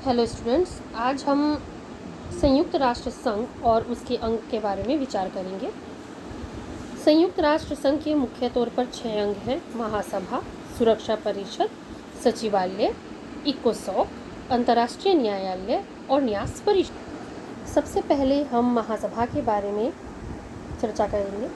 Hello students, आज हम संयुक्त राष्ट्र संघ और उसके अंग के बारे में विचार करेंगे। संयुक्त राष्ट्र संघ के मुख्य तौर पर 6 अंग हैं: महासभा, सुरक्षा परिषद, सचिवालय, इकोसॉक, अंतर्राष्ट्रीय न्यायालय और न्यास परिषद। सबसे पहले हम महासभा के बारे में चर्चा करेंगे।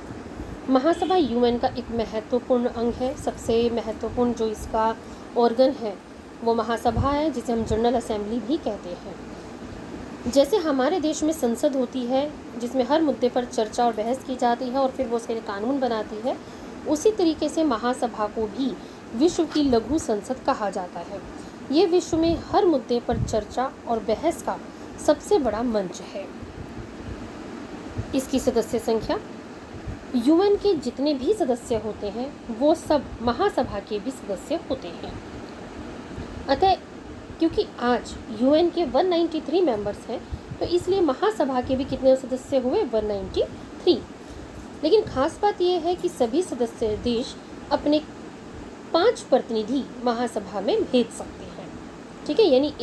महासभा यूएन का एक महत्वपूर्ण अंग है। सबसे महत्वपूर्ण जो इसका ऑर्गन है वो महासभा है, जिसे हम जनरल असेंबली भी कहते हैं। जैसे हमारे देश में संसद होती है जिसमें हर मुद्दे पर चर्चा और बहस की जाती है और फिर वो उसके लिए कानून बनाती है, उसी तरीके से महासभा को भी विश्व की लघु संसद कहा जाता है। ये विश्व में हर मुद्दे पर चर्चा और बहस का सबसे बड़ा मंच है। इसकी सदस्य संख्या, यूएन के जितने भी सदस्य होते हैं वो सब महासभा के भी सदस्य होते हैं। अतः क्योंकि आज यूएन के 193 मेंबर्स हैं, तो इसलिए महासभा के भी कितने सदस्य हुए? 193। लेकिन खास बात यह है कि सभी सदस्य देश अपने 5 प्रतिनिधि महासभा में भेज सकते हैं। ठीक है, यानी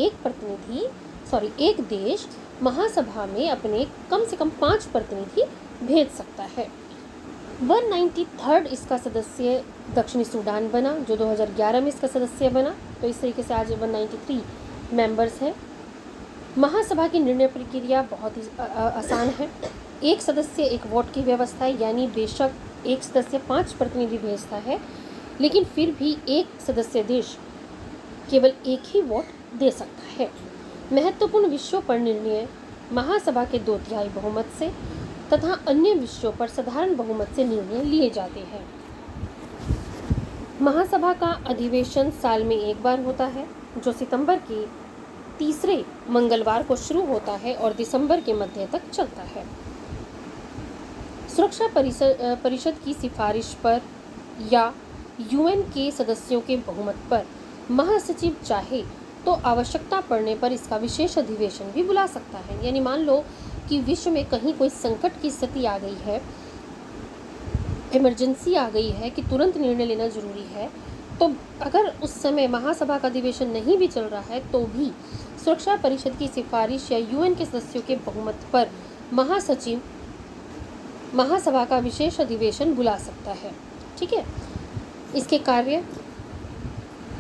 एक देश महासभा में अपने कम से कम 5 प्रतिनिधि भेज सकता है। 193 इसका सदस्य दक्षिणी सूडान बना, जो 2011 में इसका सदस्य बना। तो इस तरीके से आज 193 मेंबर्स हैं। महासभा की निर्णय प्रक्रिया बहुत ही आसान है। एक सदस्य एक वोट की व्यवस्था है, यानी बेशक एक सदस्य 5 प्रतिनिधि भेजता है, लेकिन फिर भी एक सदस्य देश केवल एक ही वोट दे सकता है। महत्वपूर्ण विषयों पर निर्णय महासभा के 2/3 बहुमत से तथा अन्य विषयों पर साधारण बहुमत से निर्णय लिए जाते हैं। महासभा का अधिवेशन साल में एक बार होता है, जो सितंबर के तीसरे मंगलवार को शुरू होता है और दिसंबर के मध्य तक चलता है। सुरक्षा परिषद की सिफारिश पर या यूएन के सदस्यों के बहुमत पर महासचिव चाहे तो आवश्यकता पड़ने पर इसका विशेष अधिवेशन भी बुला सकता है। यानी मान लो कि विश्व में कहीं कोई संकट की स्थिति आ गई है, इमरजेंसी आ गई है कि तुरंत निर्णय लेना जरूरी है, तो अगर उस समय महासभा का अधिवेशन नहीं भी चल रहा है तो भी सुरक्षा परिषद की सिफारिश या यूएन के सदस्यों के बहुमत पर महासचिव महासभा का विशेष अधिवेशन बुला सकता है। ठीक है, इसके कार्य,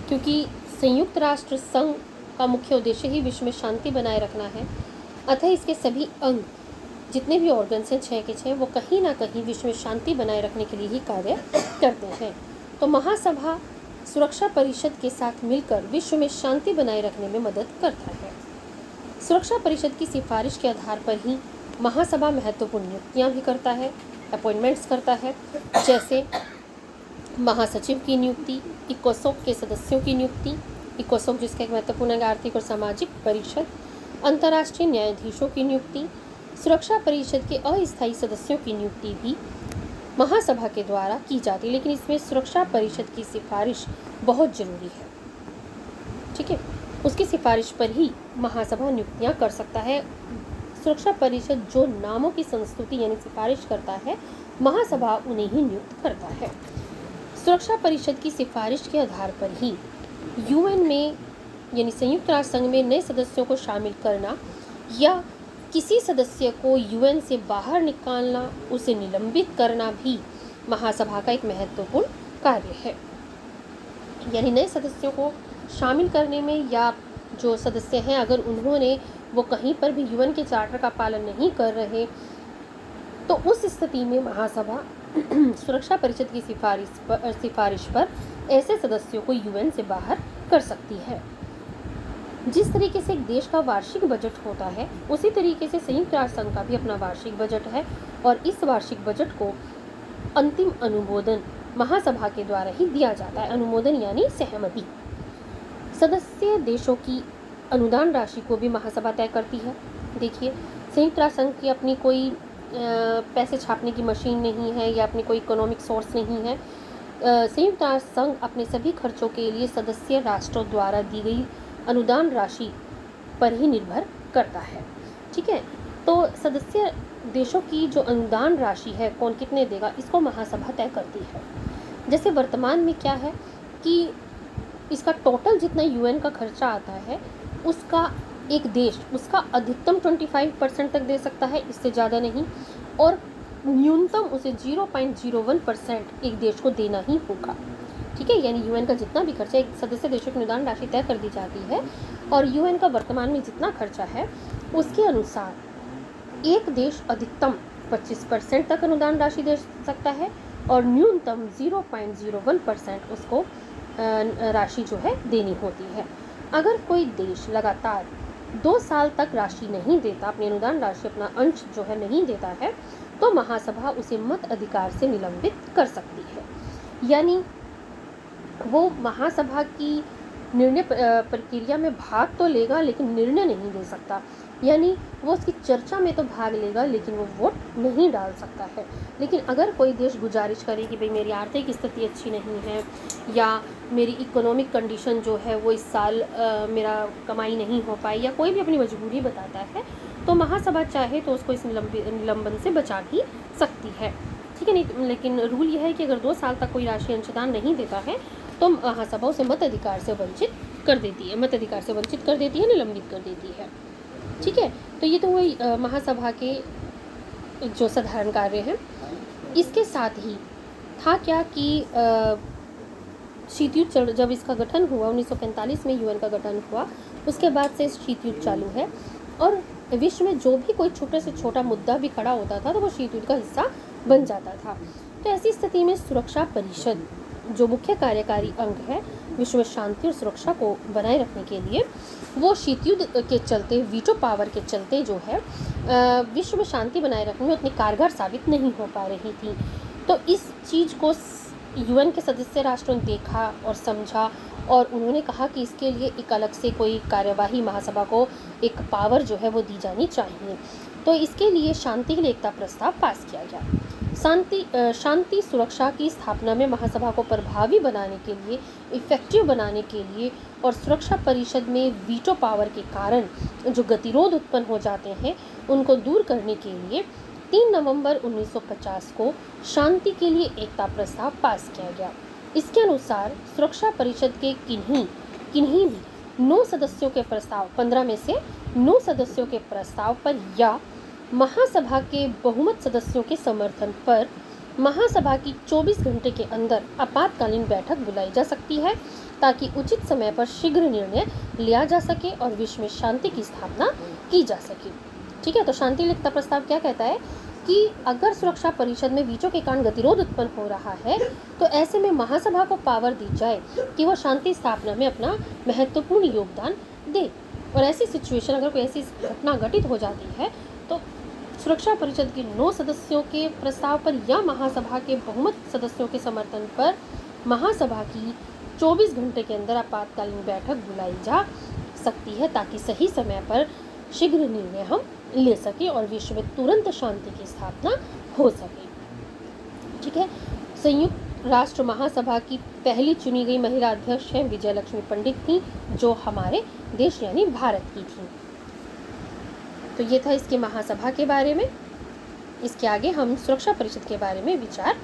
क्योंकि संयुक्त राष्ट्र संघ का मुख्य उद्देश्य ही विश्व में शांति बनाए रखना है, अतः इसके सभी अंग, जितने भी ऑर्गन्स हैं 6 के 6, वो कहीं ना कहीं विश्व में शांति बनाए रखने के लिए ही कार्य करते हैं। तो महासभा सुरक्षा परिषद के साथ मिलकर विश्व में शांति बनाए रखने में मदद करता है। सुरक्षा परिषद की सिफारिश के आधार पर ही महासभा महत्वपूर्ण नियुक्तियाँ भी करता है, अपॉइंटमेंट्स करता है, जैसे महासचिव की नियुक्ति, इकोसॉक के सदस्यों की नियुक्ति, इकोसॉक जिसका एक महत्वपूर्ण आर्थिक और सामाजिक परिषद, अंतर्राष्ट्रीय न्यायाधीशों की नियुक्ति, सुरक्षा परिषद के अस्थायी सदस्यों की नियुक्ति भी महासभा के द्वारा की जाती है। लेकिन इसमें सुरक्षा परिषद की सिफारिश बहुत जरूरी है। ठीक है, उसकी सिफारिश पर ही महासभा नियुक्तियां कर सकता है। सुरक्षा परिषद जो नामों की संस्तुति यानी सिफारिश करता है, महासभा उन्हें ही नियुक्त करता है। सुरक्षा परिषद की सिफारिश के आधार पर ही यूएन में यानी संयुक्त राष्ट्र संघ में नए सदस्यों को शामिल करना या किसी सदस्य को यूएन से बाहर निकालना, उसे निलंबित करना भी महासभा का एक महत्वपूर्ण कार्य है। यानी नए सदस्यों को शामिल करने में, या जो सदस्य हैं अगर उन्होंने वो कहीं पर भी यूएन के चार्टर का पालन नहीं कर रहे, तो उस स्थिति में महासभा सुरक्षा परिषद की सिफारिश पर ऐसे सदस्यों को यूएन से बाहर कर सकती है। जिस तरीके से एक देश का वार्षिक बजट होता है, उसी तरीके से संयुक्त राष्ट्र संघ का भी अपना वार्षिक बजट है और इस वार्षिक बजट को अंतिम अनुमोदन महासभा के द्वारा ही दिया जाता है। अनुमोदन यानी सहमति। सदस्य देशों की अनुदान राशि को भी महासभा तय करती है। देखिए, संयुक्त राष्ट्र संघ की अपनी कोई पैसे छापने की मशीन नहीं है या अपनी कोई इकोनॉमिक सोर्स नहीं है। संयुक्त राष्ट्र संघ अपने सभी खर्चों के लिए सदस्य राष्ट्रों द्वारा दी गई अनुदान राशि पर ही निर्भर करता है। ठीक है, तो सदस्य देशों की जो अनुदान राशि है, कौन कितने देगा, इसको महासभा तय करती है। जैसे वर्तमान में क्या है कि इसका टोटल जितना यूएन का खर्चा आता है, उसका एक देश उसका अधिकतम 25% तक दे सकता है, इससे ज़्यादा नहीं, और न्यूनतम उसे 0.01% एक देश को देना ही होगा। ठीक है, यानी यूएन का जितना भी खर्चा, एक सदस्य देशों की अनुदान राशि तय कर दी जाती है और यूएन का वर्तमान में जितना खर्चा है उसके अनुसार एक देश अधिकतम 25% तक अनुदान राशि दे सकता है और न्यूनतम 0.01% उसको राशि जो है देनी होती है। अगर कोई देश लगातार 2 साल तक राशि नहीं देता, अपनी अनुदान राशि, अपना अंश जो है नहीं देता है, तो महासभा उसे मत अधिकार से निलंबित कर सकती है। यानी वो महासभा की निर्णय प्रक्रिया में भाग तो लेगा लेकिन निर्णय नहीं दे सकता, यानी वो उसकी चर्चा में तो भाग लेगा लेकिन वो वोट नहीं डाल सकता है। लेकिन अगर कोई देश गुजारिश करे कि भाई मेरी आर्थिक स्थिति अच्छी नहीं है या मेरी इकोनॉमिक कंडीशन जो है वो इस साल मेरा कमाई नहीं हो पाई, या कोई भी अपनी मजबूरी बताता है, तो महासभा चाहे तो उसको इस निलंबन से बचा ही सकती है। ठीक है, नहीं, लेकिन रूल यह है कि अगर 2 साल तक कोई राशि अंशदान नहीं देता है तो महासभा उसे मताधिकार से वंचित कर देती है, निलंबित कर देती है। ठीक है, तो ये तो वही महासभा के जो साधारण कार्य हैं। इसके साथ ही था क्या कि शीत युद्ध जब इसका गठन हुआ 1945 में यूएन का गठन हुआ, उसके बाद से शीत युद्ध चालू है और विश्व में जो भी कोई छोटे से छोटा मुद्दा भी खड़ा होता था तो वो शीत युद्ध का हिस्सा बन जाता था। तो ऐसी स्थिति में सुरक्षा परिषद जो मुख्य कार्यकारी अंग है विश्व में शांति और सुरक्षा को बनाए रखने के लिए, वो शीत युद्ध के चलते, वीटो पावर के चलते जो है विश्व में शांति बनाए रखने में उतनी कारगर साबित नहीं हो पा रही थी। तो इस चीज़ को यूएन के सदस्य राष्ट्रों ने देखा और समझा और उन्होंने कहा कि इसके लिए एक अलग से कोई कार्यवाही, महासभा को एक पावर जो है वो दी जानी चाहिए। तो इसके लिए शांति के लिए एकता प्रस्ताव पास किया गया। शांति सुरक्षा की स्थापना में महासभा को प्रभावी बनाने के लिए, इफेक्टिव बनाने के लिए और सुरक्षा परिषद में वीटो पावर के कारण जो गतिरोध उत्पन्न हो जाते हैं उनको दूर करने के लिए 3 नवंबर 1950 को शांति के लिए एकता प्रस्ताव पास किया गया। इसके अनुसार सुरक्षा परिषद के किन्हीं भी 9 सदस्यों के प्रस्ताव, 15 में से 9 सदस्यों के प्रस्ताव पर या महासभा के बहुमत सदस्यों के समर्थन पर महासभा की 24 घंटे के अंदर आपातकालीन बैठक बुलाई जा सकती है ताकि उचित समय पर शीघ्र निर्णय लिया जा सके और विश्व में शांति की स्थापना की जा सके। ठीक है, तो शांति लिखता प्रस्ताव क्या कहता है कि अगर सुरक्षा परिषद में वीटो के कारण गतिरोध उत्पन्न हो रहा है तो ऐसे में महासभा को पावर दी जाए कि वह शांति स्थापना में अपना महत्वपूर्ण योगदान दे। और ऐसी सिचुएशन, अगर कोई ऐसी घटना घटित हो जाती है तो सुरक्षा परिषद के 9 सदस्यों के प्रस्ताव पर या महासभा के बहुमत सदस्यों के समर्थन पर महासभा की 24 घंटे के अंदर आपातकालीन बैठक बुलाई जा सकती है ताकि सही समय पर शीघ्र निर्णय हम ले सके और विश्व में तुरंत शांति की स्थापना हो सके। ठीक है, संयुक्त राष्ट्र महासभा की पहली चुनी गई महिला अध्यक्ष हैं विजयलक्ष्मी पंडित थी, जो हमारे देश यानी भारत की थी। तो ये था इसके महासभा के बारे में। इसके आगे हम सुरक्षा परिषद के बारे में विचार